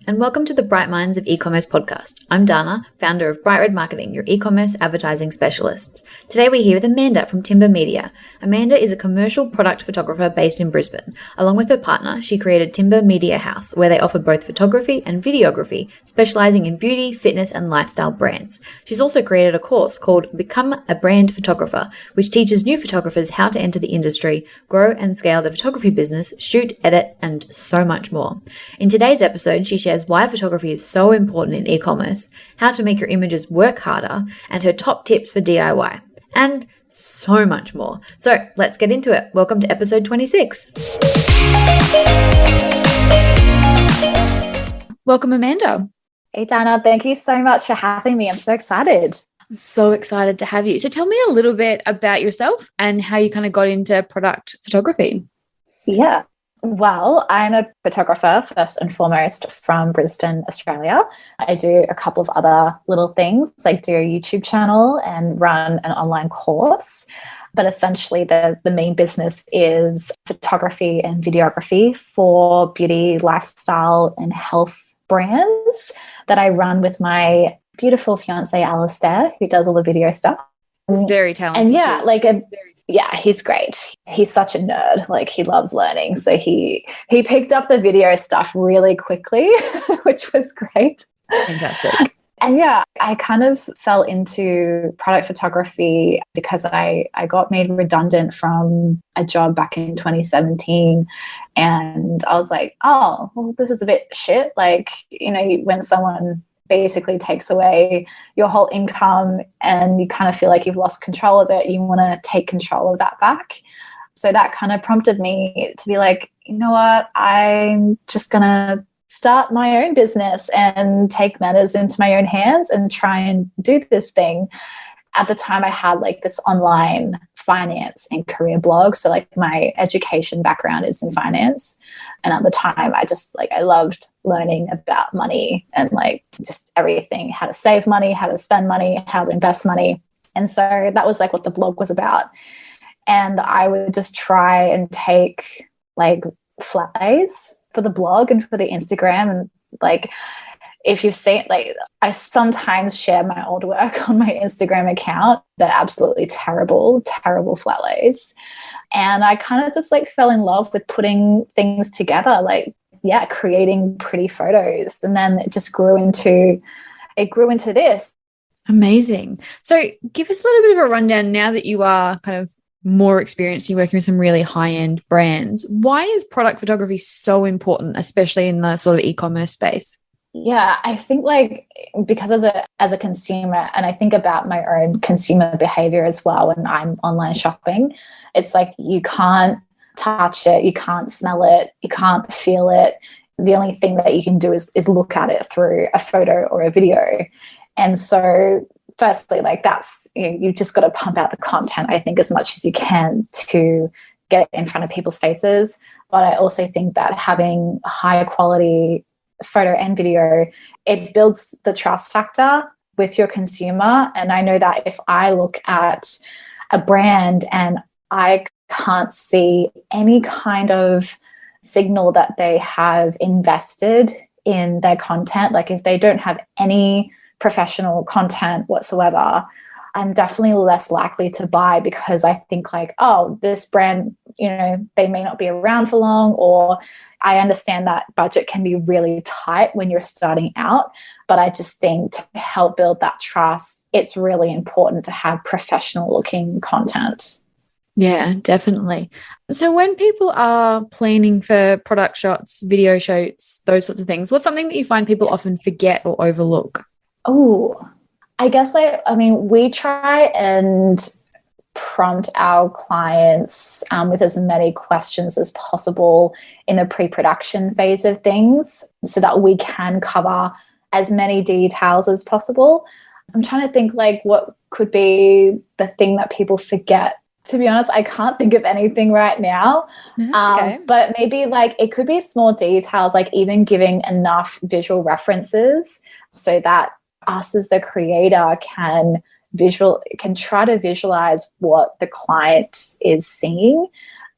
and welcome to the Bright Minds of E-commerce podcast. I'm Dana, founder of Bright Red Marketing, your e-commerce advertising specialists. Today we're here with Amanda from Timbre Media. Amanda is a commercial product photographer based in Brisbane. Along with her partner, she created Timbre Media House, where they offer both photography and videography, specialising in beauty, fitness and lifestyle brands. She's also created a course called Become a Brand Photographer, which teaches new photographers how to enter the industry, grow and scale the photography business, shoot, edit, and so much more. In today's episode, she shares why photography is so important in e-commerce, how to make your images work harder, and her top tips for DIY, and so much more. So let's get into it. Welcome to episode 26. Welcome, Amanda. Hey, Dana. Thank you so much for having me. I'm so excited. I'm so excited to have you. So tell me a little bit about yourself and how you kind of got into product photography. Yeah. Well, I'm a photographer first and foremost from Brisbane, Australia. I do a couple of other little things, like do a YouTube channel and run an online course. But essentially the main business is photography and videography for beauty, lifestyle and health brands that I run with my beautiful fiance, Alistair, who does all the video stuff. He's very talented. And yeah, too. Yeah, he's great. He's such a nerd. Like, he loves learning. So he picked up the video stuff really quickly, which was great. Fantastic. And yeah, I kind of fell into product photography because I got made redundant from a job back in 2017. And I was like, oh, well, this is a bit shit. Like, you know, when someone basically takes away your whole income and you kind of feel like you've lost control of it, you want to take control of that back. So that kind of prompted me to be like, you know what, I'm just going to start my own business and take matters into my own hands and try and do this thing. At the time I had like this online finance and career blog. So like my education background is in finance. And at the time I loved learning about money and like just everything, how to save money, how to spend money, how to invest money. And so that was like what the blog was about. And I would just try and take like flat lays for the blog and for the Instagram. And like, if you've seen, like, I sometimes share my old work on my Instagram account. They're absolutely terrible flat lays. And I kind of just like fell in love with putting things together, like, yeah, creating pretty photos. And then it just grew into this. Amazing. So give us a little bit of a rundown now that you are kind of more experienced, you're working with some really high-end brands. Why is product photography so important, especially in the sort of e-commerce space? Yeah, I think like because as a consumer, and I think about my own consumer behavior as well when I'm online shopping, it's like you can't touch it, you can't smell it, you can't feel it. The only thing that you can do is look at it through a photo or a video. And so firstly, like that's, you've just got to pump out the content, I think, as much as you can to get it in front of people's faces. But I also think that having high quality photo and video, it builds the trust factor with your consumer. And I know that if I look at a brand and I can't see any kind of signal that they have invested in their content, like if they don't have any professional content whatsoever, I'm definitely less likely to buy, because I think like, oh, this brand, they may not be around for long, or I understand that budget can be really tight when you're starting out. But I just think to help build that trust, it's really important to have professional looking content. Yeah, definitely. So when people are planning for product shots, video shoots, those sorts of things, what's something that you find people often forget or overlook? Oh, I guess we try and prompt our clients with as many questions as possible in the pre-production phase of things so that we can cover as many details as possible. I'm trying to think like what could be the thing that people forget. To be honest, I can't think of anything right now. Okay. But maybe like it could be small details, like even giving enough visual references so that us as the creator can try to visualize what the client is seeing.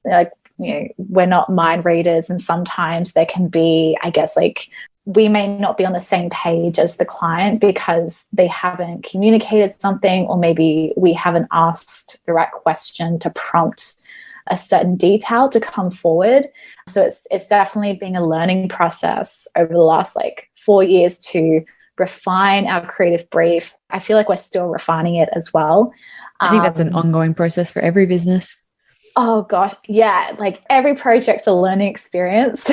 Like, we're not mind readers, and sometimes there can be, I guess, like we may not be on the same page as the client because they haven't communicated something, or maybe we haven't asked the right question to prompt a certain detail to come forward. So it's definitely been a learning process over the last 4 years to refine our creative brief. I feel like we're still refining it as well. I think that's an ongoing process for every business. Oh gosh, yeah, every project's a learning experience.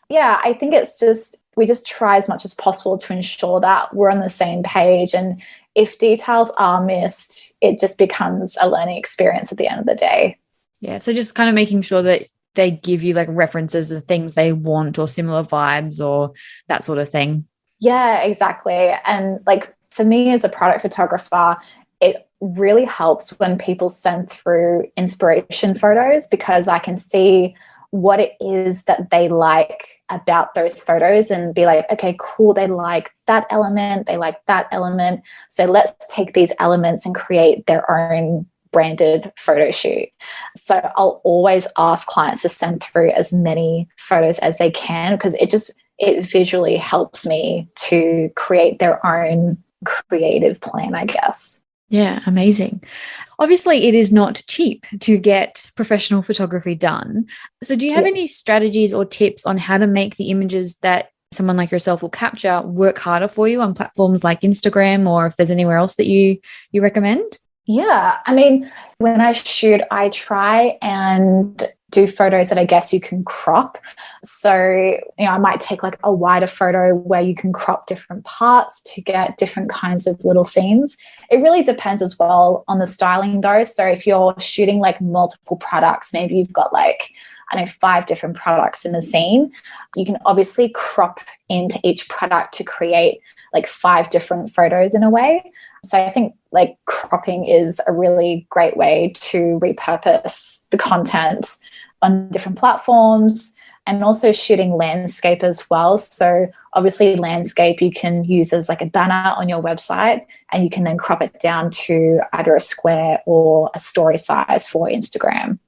Yeah, I think it's just, we just try as much as possible to ensure that we're on the same page. And if details are missed, it just becomes a learning experience at the end of the day. Yeah, so just kind of making sure that they give you references of things they want or similar vibes or that sort of thing. Yeah, exactly. And for me as a product photographer, it really helps when people send through inspiration photos, because I can see what it is that they like about those photos and be like, okay, cool, they like that element, they like that element. So let's take these elements and create their own branded photo shoot. So I'll always ask clients to send through as many photos as they can, because it visually helps me to create their own creative plan, I guess. Yeah, amazing. Obviously, it is not cheap to get professional photography done. So do you have any strategies or tips on how to make the images that someone like yourself will capture work harder for you on platforms like Instagram, or if there's anywhere else that you recommend? Yeah, I mean, when I shoot, I try and do photos that I guess you can crop. So, I might take a wider photo where you can crop different parts to get different kinds of little scenes. It really depends as well on the styling though. So if you're shooting multiple products, maybe you've got 5 different products in the scene, you can obviously crop into each product to create 5 different photos in a way. So I think cropping is a really great way to repurpose the content on different platforms, and also shooting landscape as well. So obviously landscape you can use as a banner on your website, and you can then crop it down to either a square or a story size for Instagram.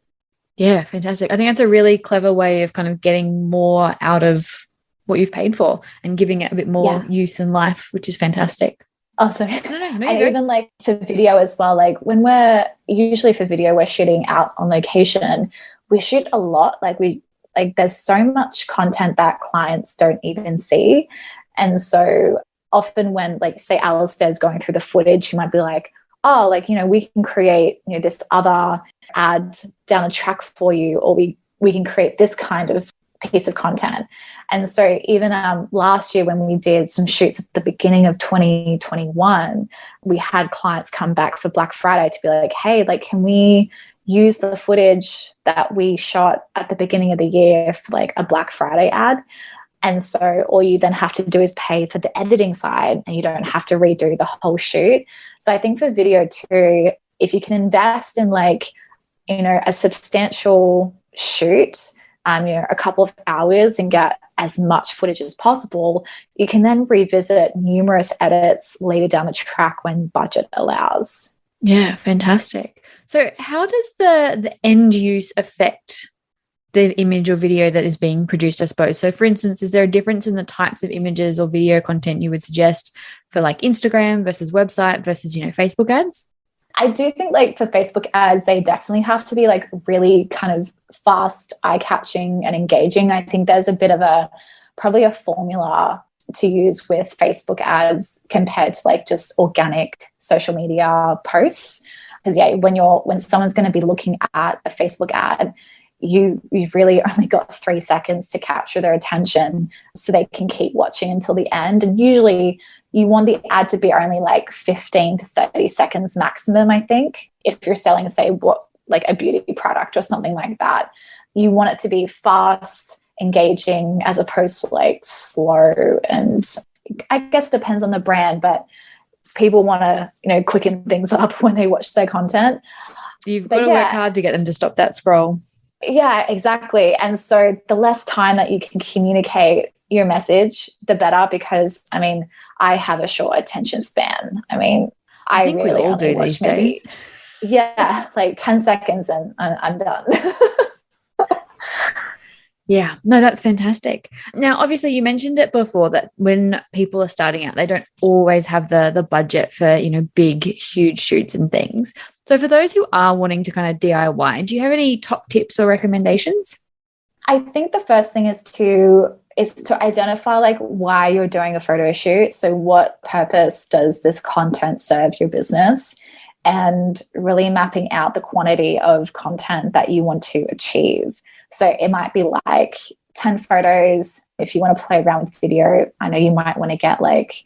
Yeah, fantastic. I think that's a really clever way of kind of getting more out of what you've paid for and giving it a bit more use in life, which is fantastic. Oh, sorry. No, and even for video as well, when we're usually for video, we're shooting out on location. We shoot a lot. There's so much content that clients don't even see. And so often when say Alistair's going through the footage, you might be like, oh, we can create, this other ad down the track for you, or we can create this kind of piece of content. And so even last year when we did some shoots at the beginning of 2021, we had clients come back for Black Friday to be like, hey, can we use the footage that we shot at the beginning of the year for a Black Friday ad? And so all you then have to do is pay for the editing side, and you don't have to redo the whole shoot. So I think for video too, if you can invest in a substantial shoot, a couple of hours, and get as much footage as possible, you can then revisit numerous edits later down the track when budget allows. Yeah, fantastic. So how does the end use affect the image or video that is being produced, I suppose? So for instance, is there a difference in the types of images or video content you would suggest for Instagram versus website versus, Facebook ads? I do think for Facebook ads, they definitely have to be really kind of fast, eye-catching and engaging. I think there's a bit of probably a formula to use with Facebook ads compared to just organic social media posts. Because when someone's going to be looking at a Facebook ad, you've really only got 3 seconds to capture their attention so they can keep watching until the end. And usually you want the ad to be only 15 to 30 seconds maximum, I think. If you're selling, say, a beauty product or something like that, you want it to be fast, engaging, as opposed to slow. And I guess it depends on the brand, but people want to, quicken things up when they watch their content. You've got to work hard to get them to stop that scroll. Yeah, exactly. And so the less time that you can communicate your message, the better, because I have a short attention span. I think really we all do these days. 10 seconds and I'm done. Yeah, no, that's fantastic. Now, obviously, you mentioned it before that when people are starting out, they don't always have the budget for, big, huge shoots and things. So for those who are wanting to kind of DIY, do you have any top tips or recommendations? I think the first thing is to identify like why you're doing a photo shoot. So what purpose does this content serve your business? And really mapping out the quantity of content that you want to achieve. So it might be like 10 photos. If you want to play around with video, I know you might want to get like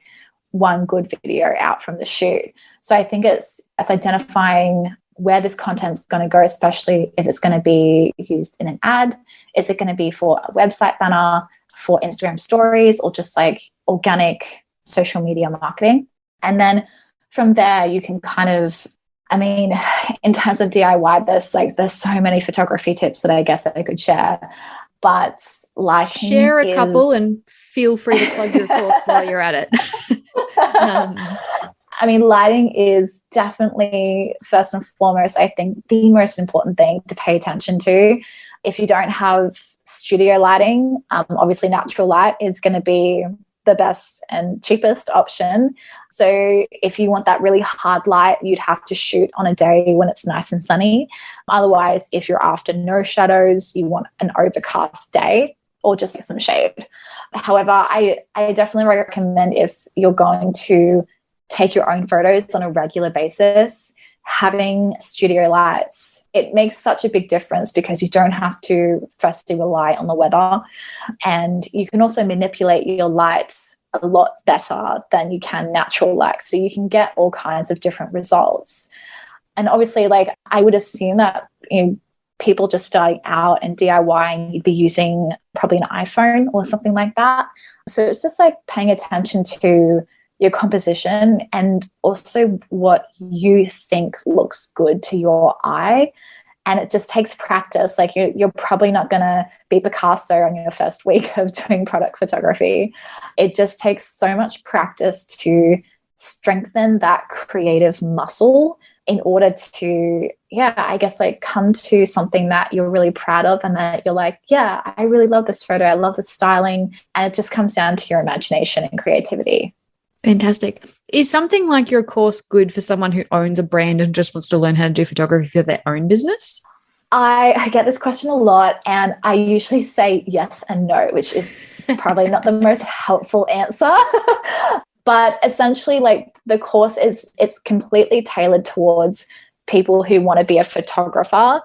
one good video out from the shoot. So I think it's identifying where this content's going to go, especially if it's going to be used in an ad. Is it going to be for a website banner, for Instagram stories, or just like organic social media marketing? And then from there, you can kind of, in terms of DIY, there's so many photography tips that I guess I could share, but lighting share a couple and feel free to plug your course while you're at it. Lighting is definitely first and foremost, I think, the most important thing to pay attention to. If you don't have studio lighting, obviously natural light is going to be the best and cheapest option. So if you want that really hard light, you'd have to shoot on a day when it's nice and sunny. Otherwise, if you're after no shadows, you want an overcast day or just some shade. However, I definitely recommend, if you're going to take your own photos on a regular basis, having studio lights. It makes such a big difference because you don't have to firstly rely on the weather, and you can also manipulate your lights a lot better than you can natural light. So you can get all kinds of different results. And obviously, like, I would assume that people just starting out and DIYing, you'd be using probably an iPhone or something like that. So it's just like paying attention to your composition and also what you think looks good to your eye. And it just takes practice. Like you're probably not going to be Picasso on your first week of doing product photography. It just takes so much practice to strengthen that creative muscle in order to, come to something that you're really proud of and that you're like, yeah, I really love this photo. I love the styling. And it just comes down to your imagination and creativity. Fantastic. Is something like your course good for someone who owns a brand and just wants to learn how to do photography for their own business? I get this question a lot, and I usually say yes and no, which is probably not the most helpful answer. But essentially, like, the course it's completely tailored towards people who want to be a photographer.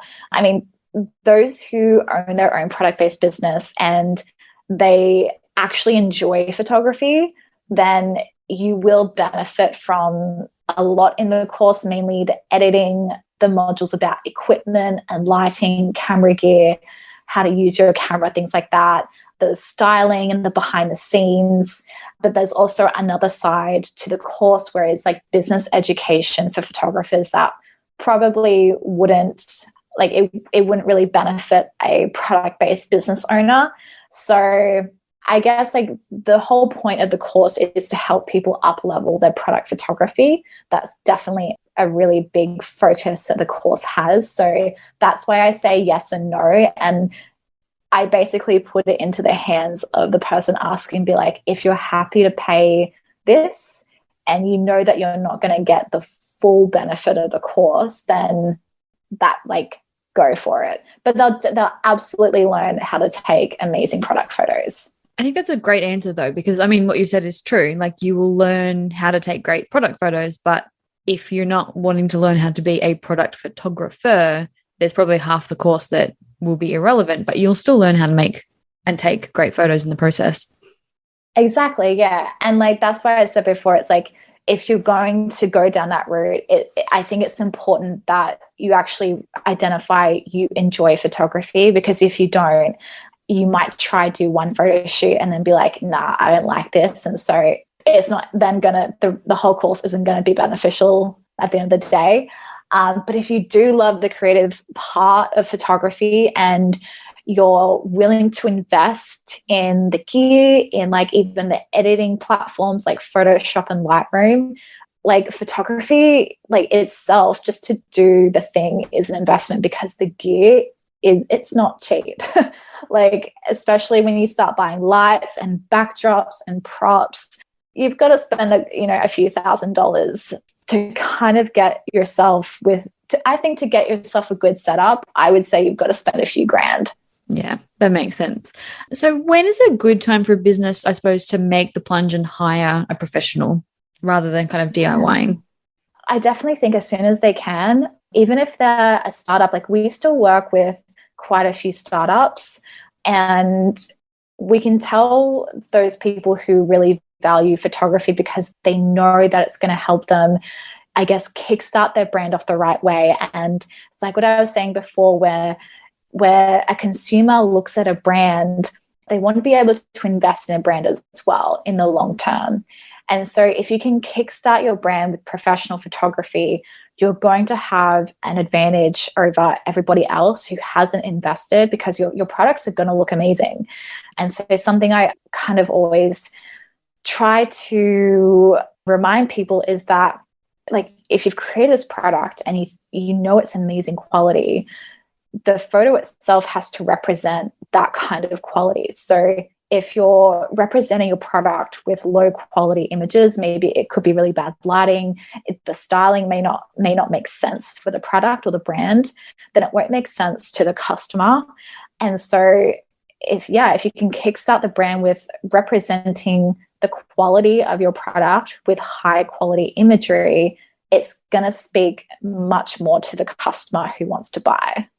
Those who own their own product-based business and they actually enjoy photography, then you will benefit from a lot in the course, mainly the editing, the modules about equipment and lighting, camera gear, how to use your camera, things like that, the styling and the behind the scenes. But there's also another side to the course where it's like business education for photographers that probably wouldn't, like, it wouldn't really benefit a product-based business owner. So I guess like the whole point of the course is to help people up level their product photography. That's definitely a really big focus that the course has. So that's why I say yes and no. And I basically put it into the hands of the person asking, be like, if you're happy to pay this and you know that you're not going to get the full benefit of the course, then that, like, go for it. But they'll absolutely learn how to take amazing product photos. I think that's a great answer, though, because what you said is true. Like, you will learn how to take great product photos, but if you're not wanting to learn how to be a product photographer, there's probably half the course that will be irrelevant, but you'll still learn how to make and take great photos in the process. Exactly. Yeah. And like, that's why I said before, it's like, if you're going to go down that route, I think it's important that you actually identify you enjoy photography, because if you don't, you might try to do one photo shoot and then be like, nah, I don't like this. And so it's not then the whole course isn't going to be beneficial at the end of the day. But if you do love the creative part of photography and you're willing to invest in the gear, in like even the editing platforms like Photoshop and Lightroom, like photography, like itself, just to do the thing is an investment, because the gear it's not cheap. Like, especially when you start buying lights and backdrops and props, you've got to spend a few $1,000s to kind of get yourself I think to get yourself a good setup, I would say you've got to spend a few grand. Yeah, that makes sense. So when is a good time for a business, I suppose, to make the plunge and hire a professional rather than kind of DIYing? I definitely think as soon as they can, even if they're a startup, like we still work with quite a few startups, and we can tell those people who really value photography because they know that it's going to help them, I guess, kickstart their brand off the right way. And it's like what I was saying before, where a consumer looks at a brand, they want to be able to invest in a brand as well in the long term. And so if you can kickstart your brand with professional photography, you're going to have an advantage over everybody else who hasn't invested, because your products are going to look amazing. And so it's something I kind of always try to remind people is that, like, if you've created this product and you know it's amazing quality, the photo itself has to represent that kind of quality. So if you're representing your product with low quality images, maybe it could be really bad lighting, the styling may not make sense for the product or the brand, then it won't make sense to the customer. And so if you can kickstart the brand with representing the quality of your product with high quality imagery, it's going to speak much more to the customer who wants to buy.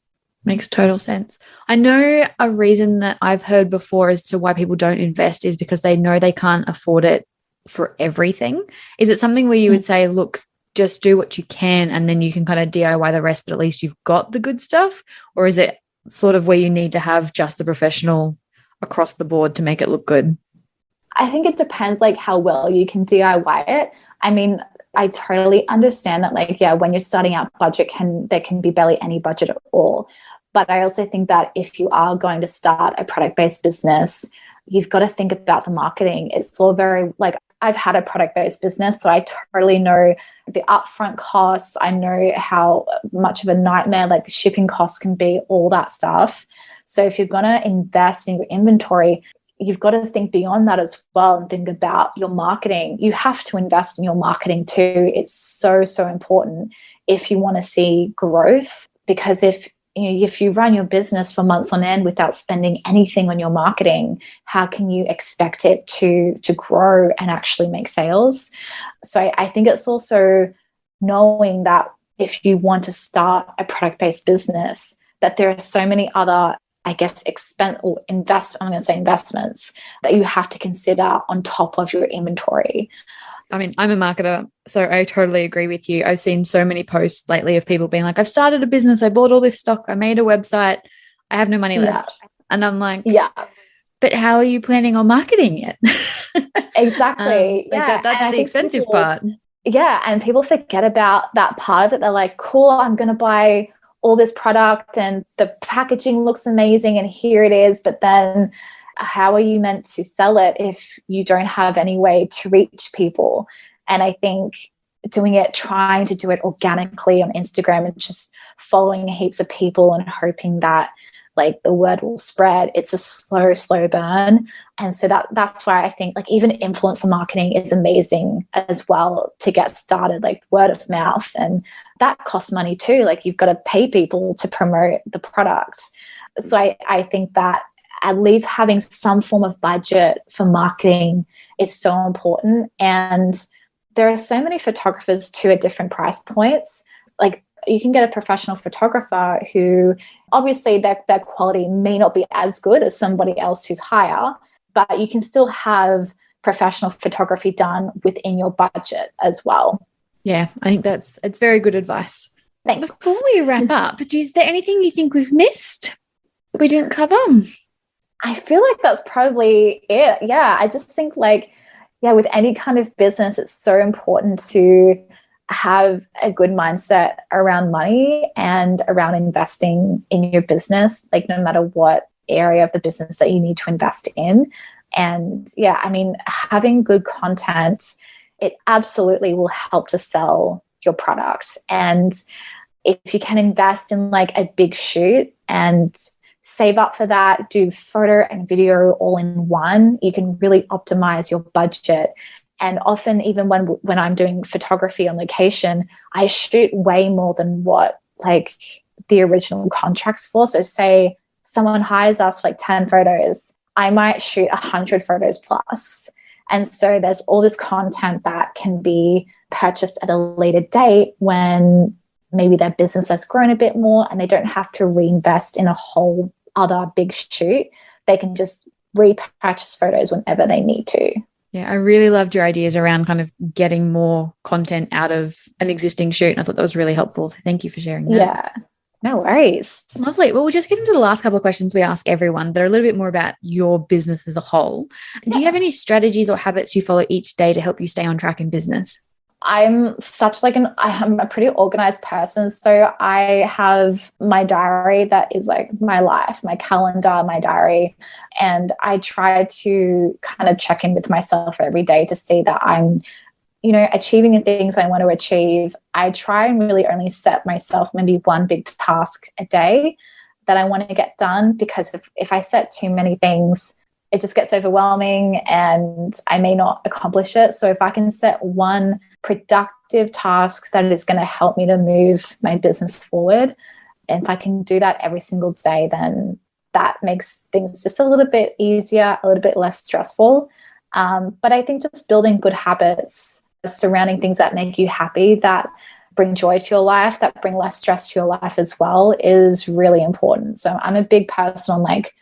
Makes total sense. I know a reason that I've heard before as to why people don't invest is because they know they can't afford it for everything. Is it something where you would say, look, just do what you can and then you can kind of DIY the rest, but at least you've got the good stuff? Or is it sort of where you need to have just the professional across the board to make it look good? I think it depends, like, how well you can DIY it. I mean, I totally understand that, like, yeah, when you're starting out, there can be barely any budget at all. But I also think that if you are going to start a product-based business, you've got to think about the marketing. It's all very, like, I've had a product-based business, so I totally know the upfront costs. I know how much of a nightmare, like, the shipping costs can be, all that stuff. So if you're going to invest in your inventory, you've got to think beyond that as well and think about your marketing. You have to invest in your marketing too. It's so, so important if you want to see growth, because if you run your business for months on end without spending anything on your marketing, how can you expect it to grow and actually make sales? So I think it's also knowing that if you want to start a product-based business, that there are so many other, I guess, investments that you have to consider on top of your inventory. I mean, I'm a marketer, so I totally agree with you. I've seen so many posts lately of people being like, I've started a business, I bought all this stock, I made a website, I have no money left. And I'm like, yeah, but how are you planning on marketing it? Exactly. That's the expensive part. Yeah. And people forget about that part of it. They're like, cool, I'm going to buy all this product and the packaging looks amazing and here it is. But then how are you meant to sell it if you don't have any way to reach people? And I think trying to do it organically on Instagram and just following heaps of people and hoping that, like, the word will spread, it's a slow burn. And so that's why I think, like, even influencer marketing is amazing as well to get started, like word of mouth. And that costs money too. Like, you've got to pay people to promote the product. So I think that at least having some form of budget for marketing is so important. And there are so many photographers too at different price points. Like, you can get a professional photographer who obviously their quality may not be as good as somebody else who's higher, but you can still have professional photography done within your budget as well. Yeah, I think it's very good advice. Thanks. Before we wrap up, is there anything you think we've missed that we didn't cover? I feel like that's probably it. Yeah, I just think, like, with any kind of business, it's so important to have a good mindset around money and around investing in your business, like, no matter what area of the business that you need to invest in. And yeah, I mean, having good content, it absolutely will help to sell your product. And if you can invest in like a big shoot and save up for that, do photo and video all in one, you can really optimize your budget. And often, even when I'm doing photography on location, I shoot way more than what like the original contract's for. So say someone hires us for like 10 photos, I might shoot 100 photos plus. And so there's all this content that can be purchased at a later date when maybe their business has grown a bit more and they don't have to reinvest in a whole other big shoot. They can just repurchase photos whenever they need to. Yeah, I really loved your ideas around kind of getting more content out of an existing shoot. And I thought that was really helpful. So thank you for sharing that. Yeah, no worries. Lovely. Well, we'll just get into the last couple of questions we ask everyone that are a little bit more about your business as a whole. Yeah. Do you have any strategies or habits you follow each day to help you stay on track in business? I'm a pretty organized person. So I have my diary that is like my life, my calendar, my diary. And I try to kind of check in with myself every day to see that I'm, achieving the things I want to achieve. I try and really only set myself maybe one big task a day that I want to get done, because if I set too many things, it just gets overwhelming and I may not accomplish it. So if I can set one productive task that is going to help me to move my business forward, and if I can do that every single day, then that makes things just a little bit easier, a little bit less stressful. But I think just building good habits surrounding things that make you happy, that bring joy to your life, that bring less stress to your life as well, is really important. So I'm a big person on like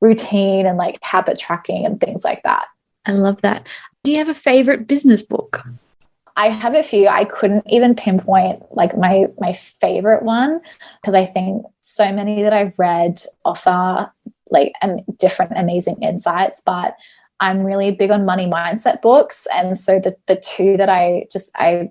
routine and like habit tracking and things like that. I love that. Do you have a favorite business book? I have a few. I couldn't even pinpoint like my favorite one, because I think so many that I've read offer like different amazing insights, but I'm really big on money mindset books. And so the two that I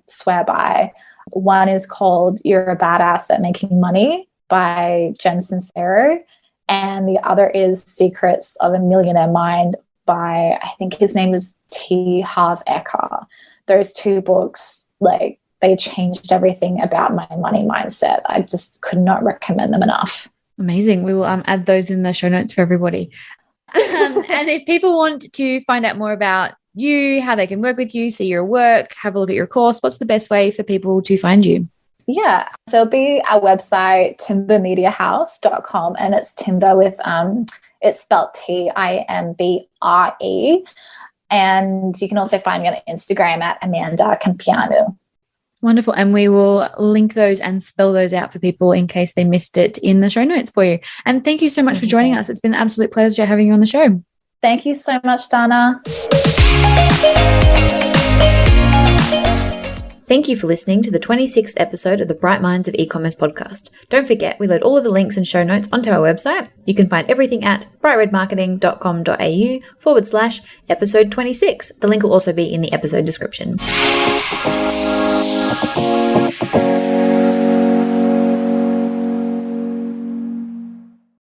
swear by, one is called You're a Badass at Making Money by Jen Sincero. And the other is Secrets of a Millionaire Mind by, I think his name is T. Harv Eker. Those two books, like, they changed everything about my money mindset. I just could not recommend them enough. Amazing. We will add those in the show notes for everybody. And if people want to find out more about you, how they can work with you, see your work, have a look at your course, what's the best way for people to find you? Yeah, so it'll be our website, timblemediahouse.com, and it's Timbre with, it's spelled Timbre. And you can also find me on Instagram at Amanda Campeanu. Wonderful. And we will link those and spell those out for people in case they missed it in the show notes for you. And thank you so much for joining us. It's been an absolute pleasure having you on the show. Thank you so much, Dana. Thank you for listening to the 26th episode of the Bright Minds of eCommerce podcast. Don't forget, we load all of the links and show notes onto our website. You can find everything at brightredmarketing.com.au/episode 26. The link will also be in the episode description.